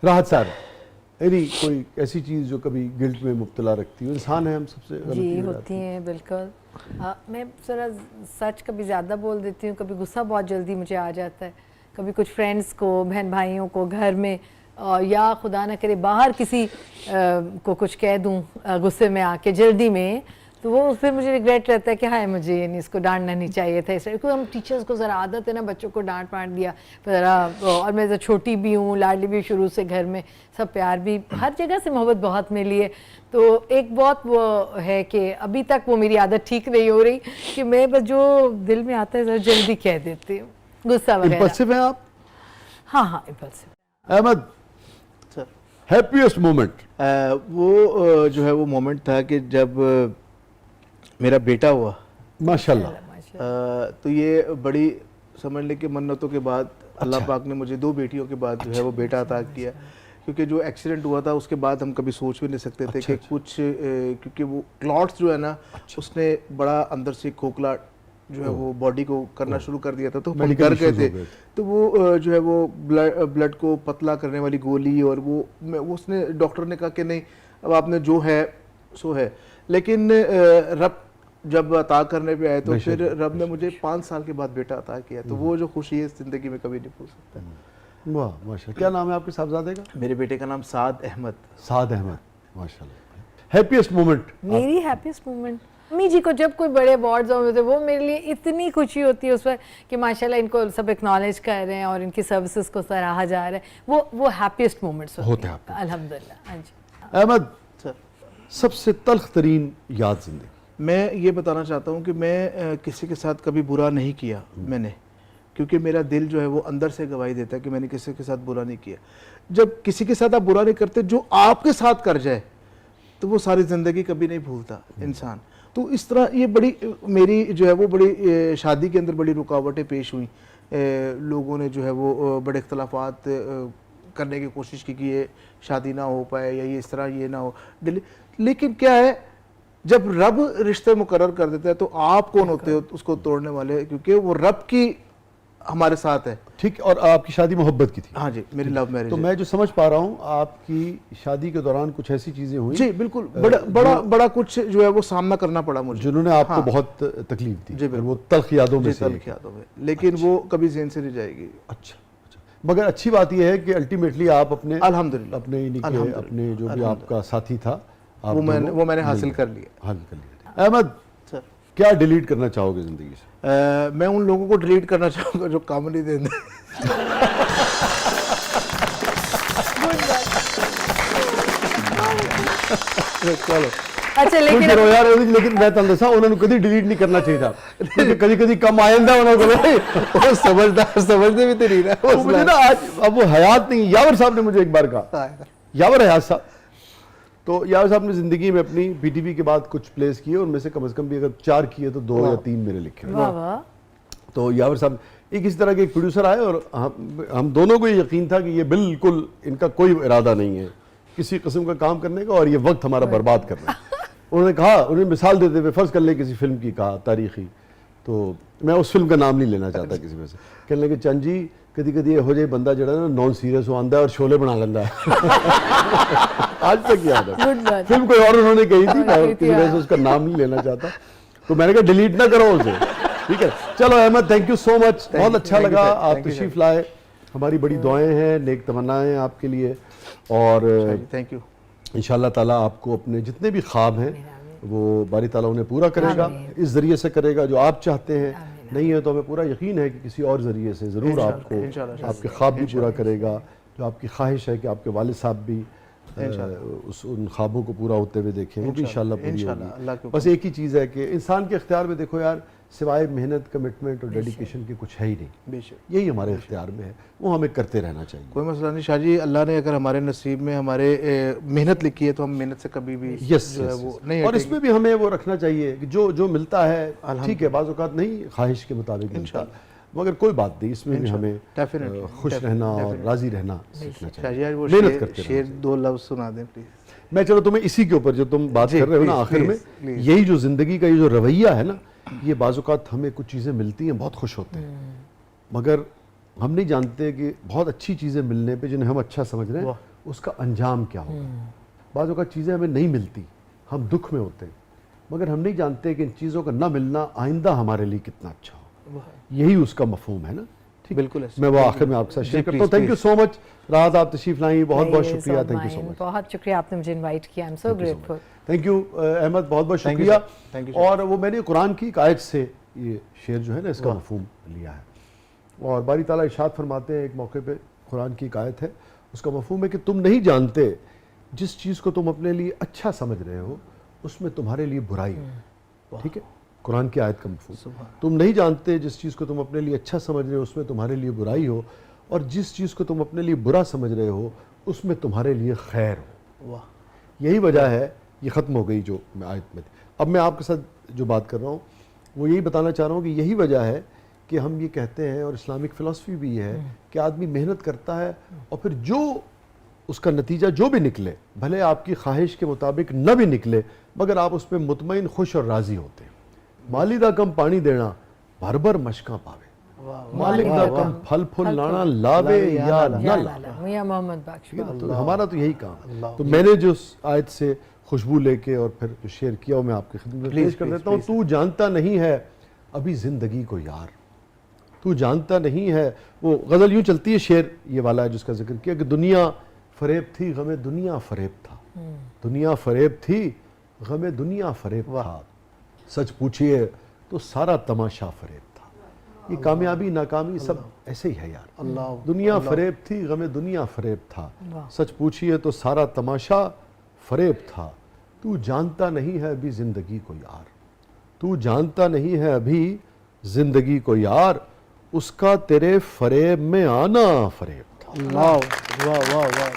राहत साहब, यानी कोई ऐसी चीज़ जो कभी गिल्ट में मुब्तला रखती हो? इंसान है हम, सबसे जी होती हैं बिल्कुल। मैं ज़रा सच कभी ज़्यादा बोल देती हूँ, कभी गुस्सा बहुत जल्दी मुझे आ जाता है, कभी कुछ फ्रेंड्स को, बहन भाइयों को, घर में या खुदा न करे बाहर किसी को कुछ कह दूँ गुस्से में आके जल्दी में, तो वो फिर मुझे रिग्रेट रहता है कि हाय मुझे ये नहीं, इसको डांटना नहीं चाहिए था। इस क्योंकि हम टीचर्स को ज़रा आदत है ना बच्चों को डांट पाट दिया ज़रा, और मैं ज़रा छोटी भी हूँ, लाडली भी शुरू से, घर में सब प्यार भी, हर जगह से मोहब्बत बहुत मिली है। तो एक बहुत वो है कि अभी तक वो मेरी आदत ठीक नहीं हो रही कि मैं बस जो दिल में आता है ज़रा जल्दी कह देती हूँ, गुस्सा वगैरह। इम्पल्सिव हैं आप? हाँ हाँ इम्पल्सिव। Ahmad, happiest moment? वो जो है वो मोमेंट था कि जब मेरा बेटा हुआ माशाल्लाह। तो ये बड़ी समझ ले कि मन्नतों के बाद अल्लाह पाक ने मुझे 2 बेटियों के बाद जो है वो बेटा अता किया, क्योंकि जो एक्सीडेंट हुआ था उसके बाद हम कभी सोच भी नहीं सकते थे कि कुछ क्योंकि वो क्लॉट्स जो है ना उसने बड़ा अंदर से खोखला जो है वो बॉडी को करना शुरू कर दिया था, तो हम डर गए थे। तो वो जो है वो ब्लड को पतला करने वाली गोली, और वो उसने डॉक्टर ने कहा कि नहीं अब आपने जो है सो है, लेकिन रब जब अता करने पे आए तो फिर रब ने मुझे 5 साल के बाद बेटा अता किया, तो वो जो खुशी है ज़िंदगी में कभी नहीं भूल सकता। वाह माशाल्लाह। क्या नाम है आपके साहबजादे का? मेरे बेटे का नाम साद अहमद। साद अहमद, माशाल्लाह। Happiest moment? मेरी हैप्पीएस्ट मोमेंट अम्मी जी को जब कोई बड़े अवार्ड्स होते वो मेरे लिए इतनी खुशी होती है उस पर कि माशाल्लाह इनको सब एक्नॉलेज कर रहे हैं और इनकी सर्विसेज को सराहा जा रहा है, वो हैप्पीएस्ट मोमेंट्स होते हैं अल्हम्दुलिल्लाह। हाँ जी। अहमद, सबसे तल्ख तरीन याद जिंदगी? मैं ये बताना चाहता हूँ कि मैं किसी के साथ कभी बुरा नहीं किया मैंने, क्योंकि मेरा दिल जो है वो अंदर से गवाही देता है कि मैंने किसी के साथ बुरा नहीं किया। जब किसी के साथ आप बुरा नहीं करते, जो आपके साथ कर जाए तो वो सारी ज़िंदगी कभी नहीं भूलता इंसान। तो इस तरह ये बड़ी मेरी जो है वो बड़ी शादी के अंदर बड़ी रुकावटें पेश हुई, लोगों ने जो है वो बड़े इख्तलाफात करने की कोशिश की कि ये शादी ना हो पाए या ये इस तरह ये ना हो, लेकिन क्या है जब रब रिश्ते मुकर्रर कर देता है तो आप कौन होते हो उसको तोड़ने वाले, क्योंकि वो रब की हमारे साथ है। ठीक। और आपकी शादी मोहब्बत की थी? हाँ जी, मेरी लव मैरिज। तो मैं जो समझ पा रहा हूँ आपकी शादी के दौरान कुछ ऐसी चीजें हुई? जी बिल्कुल, बड़ा कुछ जो है वो सामना करना पड़ा मुझे, जिन्होंने आपको बहुत तकलीफ दी। जी वो तल्ख यादों में से? तल्ख यादों में, लेकिन वो कभी ज़हन से नहीं जाएगी। अच्छा। मगर अच्छी बात यह है कि अल्टीमेटली आप अपने अल्हम्दुलिल्लाह अपने जो भी आपका साथी था वो मैंने हासिल कर लिया। अहमद, क्या डिलीट करना चाहोगे जिंदगी से? मैं उन लोगों को डिलीट करना चाहूँगा जो काम नहीं देते। चलो अच्छा, लेकिन यार लेकिन मैं तुम दसा उन्होंने कभी डिलीट नहीं करना चाहिए था, क्योंकि कभी कम आ जाता उन्होंने वो समझते भी तो नहीं रहा मुझे ना आज। अब वो हयात नहीं, यावर साहब ने मुझे एक बार कहा, यावर हयात साहब, तो यावर साहब ने ज़िंदगी में अपनी पीटीवी के बाद कुछ प्लेस किए, उनमें से कम भी अगर 4 किए तो 2 या 3 मेरे लिखे। तो यावर साहब एक इस तरह के एक प्रोड्यूसर आए और हम दोनों को ये यकीन था कि ये बिल्कुल इनका कोई इरादा नहीं है किसी किस्म का काम करने का और ये वक्त हमारा बर्बाद कर रहे हैं। उन्होंने कहा, उन्हें मिसाल देते हुए फ़र्ज़ कर ले किसी फिल्म की कहा तारीखी, तो मैं उस फिल्म का नाम नहीं लेना चाहता किसी में से, कहने लगे चंद जी कदी कदी हो जाए बंदा जड़ा ना नॉन सीरियस हो आंदा है और शोले बना लेंदा है। आज तक याद है। फिल्म कोई और उन्होंने कही थी, मैं किसी वजह से उसका नाम नहीं लेना चाहता, तो मैंने कहा डिलीट ना करो उसे। ठीक है, चलो Ahmed, thank you so much, बहुत अच्छा लगा आप तशरीफ लाए, हमारी बड़ी दुआएं हैं, नेक तमन्नाएं हैं आपके लिए, और थैंक यू। इंशाअल्लाह ताला आपको अपने जितने भी ख्वाब हैं वो बारी ताला उन्हें पूरा करेगा, इस ज़रिए से करेगा जो आप चाहते हैं। नहीं है तो हमें पूरा यकीन है कि किसी और ज़रिए से ज़रूर आपको आपके ख्वाब भी पूरा करेगा, जो आपकी ख्वाहिश है कि आपके वालिद साहब भी उन ख्वाबों को पूरा होते हुए देखें, वो भी इंशाल्लाह पूरी होगी। बस एक ही चीज़ है कि इंसान के इख्तियार में देखो यार, सिवाय मेहनत, कमिटमेंट और डेडिकेशन के कुछ है ही नहीं, यही हमारे इख्तियार में है, वो हमें करते रहना चाहिए। कोई मसला नहीं शाह जी, अल्लाह ने अगर हमारे नसीब में हमारे मेहनत लिखी है तो हम मेहनत से कभी भी वो नहीं, और इसमें भी हमें वो रखना चाहिए कि जो मिलता है ठीक है, बाज़ औक़ात नहीं ख्वाहिश के मुताबिक मिलता, मगर कोई बात नहीं, इसमें भी हमें खुश रहना और राज़ी रहना सीखना चाहिए, मेहनत करते रहना। शेर 2 लफ्ज़ सुना दें प्लीज़। मैं चलो तुम्हें इसी के ऊपर जो तुम बात कर रहे हो ना आखिर में, यही जो ज़िंदगी का ये जो रवैया है ना, ये बाज़ औक़ात हमें कुछ चीज़ें मिलती हैं, बहुत खुश होते हैं, मगर हम नहीं जानते कि बहुत अच्छी चीज़ें मिलने पे जिन्हें हम अच्छा समझ रहे हैं उसका अंजाम क्या होगा। बाज़ औक़ात चीज़ें हमें नहीं मिलती, हम दुख में होते हैं, मगर हम नहीं जानते कि इन चीज़ों का ना मिलना आइंदा हमारे लिए कितना अच्छा हो। यही उसका मफहूम है ना। ठीक, बिल्कुल ऐसे। मैं वो आखिर में आपके साथ शेयर करता हूँ। थैंक यू सो मच राहत, आप तशरीफ लाई, बहुत बहुत शुक्रिया। थैंक यू सो मच, बहुत शुक्रिया आपने मुझे इनवाइट किया। I am so grateful. Thank you Ahmed, बहुत बहुत Thank you, शुक्रिया। sir. Thank you, sir. और वो मैंने कुरान की एक आयत से ये शेर जो है ना इसका मफहूम लिया है, और बारी ताला इरशाद फरमाते हैं एक मौके पे, कुरान की एक आयत है, उसका मफहूम है कि तुम नहीं जानते जिस चीज़ को तुम अपने लिए अच्छा समझ रहे हो उसमें तुम्हारे लिए बुराई है। ठीक है, कुरान की आयत का मफहूम, तुम नहीं जानते जिस चीज़ को तुम अपने लिए अच्छा समझ रहे हो उसमें तुम्हारे लिए बुराई हो, और जिस चीज़ को तुम अपने लिए बुरा समझ रहे हो उसमें तुम्हारे लिए खैर हो। वाह, यही वजह है, ये ख़त्म हो गई जो मैं आयत में थी। अब मैं आपके साथ जो बात कर रहा हूँ वो यही बताना चाह रहा हूँ कि यही वजह है कि हम ये कहते हैं, और इस्लामिक फ़िलासफ़ी भी है कि आदमी मेहनत करता है और फिर जो उसका नतीजा जो भी निकले, भले आपकी ख्वाहिश के मुताबिक न भी निकले, मगर आप उस पर मुतमईन, खुश और राज़ी होते हैं। माली दा कम पानी देना भर भर मशका पावे, मालिक दा कम फल फूल लाना लावे या न लावे। मियां मोहम्मद बख्श। ठीक है ना, तो हमारा तो यही काम है। तो मैंने जो उस आयत से खुशबू लेके और फिर जो शेयर किया वो मैं आपकी खिदमत में पेश कर देता हूँ। तू जानता नहीं है अभी ज़िंदगी को यार, तू जानता नहीं है। वो गज़ल यूँ चलती है, शेर ये वाला है जिसका जिक्र किया कि दुनिया फ़रेब थी गमे दुनिया फ़रेब था, दुनिया फ़रेब थी गमे दुनिया फ़रेब था, सच पूछिए तो सारा तमाशा फ़रेब था। ये कामयाबी नाकामी सब ऐसे ही है यार। अल्लाह, दुनिया फ़रेब थी गमे दुनिया फ़रेब था, सच पूछिए तो सारा तमाशा फ़रेब था। तू जानता नहीं है अभी ज़िंदगी को यार, तू जानता नहीं है अभी ज़िंदगी को यार, उसका तेरे फ़रेब में आना फ़रेब था। वाह वाह वाह वाह,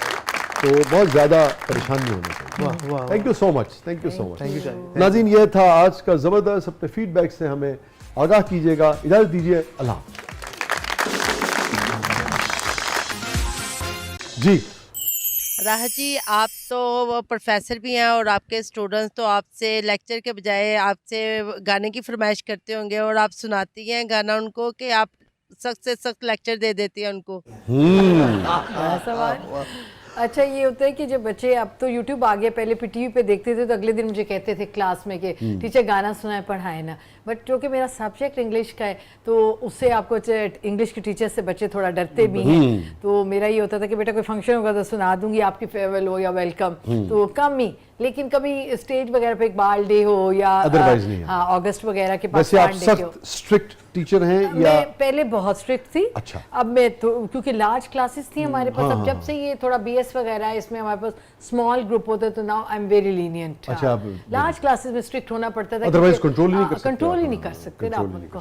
तो बहुत ज़्यादा परेशान नहीं होना चाहिए। वाह वाह, thank you so much, thank you so much. Thank you नाज़रीन, ये था आज का ज़बरदस्त। अपने फीडबैक से हमें आगाह कीजिएगा। इजाज़त दीजिए, अल्लाह हाफ़िज़। जी राहत जी, आप तो प्रोफेसर भी हैं और आपके स्टूडेंट्स तो आपसे लेक्चर के बजाय आपसे गाने की फरमाइश करते होंगे, और आप सुनाती हैं गाना उनको कि आप सख्त से सख्त लेक्चर दे देती हैं उनको। बड़ा सवाल। अच्छा, ये होता है कि जब बच्चे, अब तो YouTube आ गया, पहले टीवी पे देखते थे तो अगले दिन मुझे कहते थे क्लास में कि टीचर गाना सुनाए, पढ़ाए ना। बट क्योंकि मेरा सब्जेक्ट इंग्लिश का है तो उससे आपको इंग्लिश की टीचर से बच्चे थोड़ा डरते भी हैं। तो मेरा ये होता था कि बेटा कोई फंक्शन होगा तो सुना दूंगी, आपकी फेयरवेल हो या वेलकम, तो कम ही। लेकिन कभी स्टेज वगैरह पे इकबाल डे हो या Otherwise नहीं है। हाँ, अगस्त वगैरह के पास वैसे आप सख्त स्ट्रिक्ट टीचर हैं या? मैं पहले बहुत स्ट्रिक्ट थी। अच्छा। अब मैं तो, क्योंकि लार्ज क्लासेस थी हमारे पास, अब जब से ये थोड़ा BS वगैरह है, इसमें हमारे पास स्मॉल ग्रुप होता है, तो now I am very lenient. अच्छा, आप लार्ज क्लासेस में स्ट्रिक्ट होना पड़ता था, Otherwise control ही नहीं कर सकते कंट्रोल ही आप। नहीं कर सकते ना control आप ही नहीं उनको।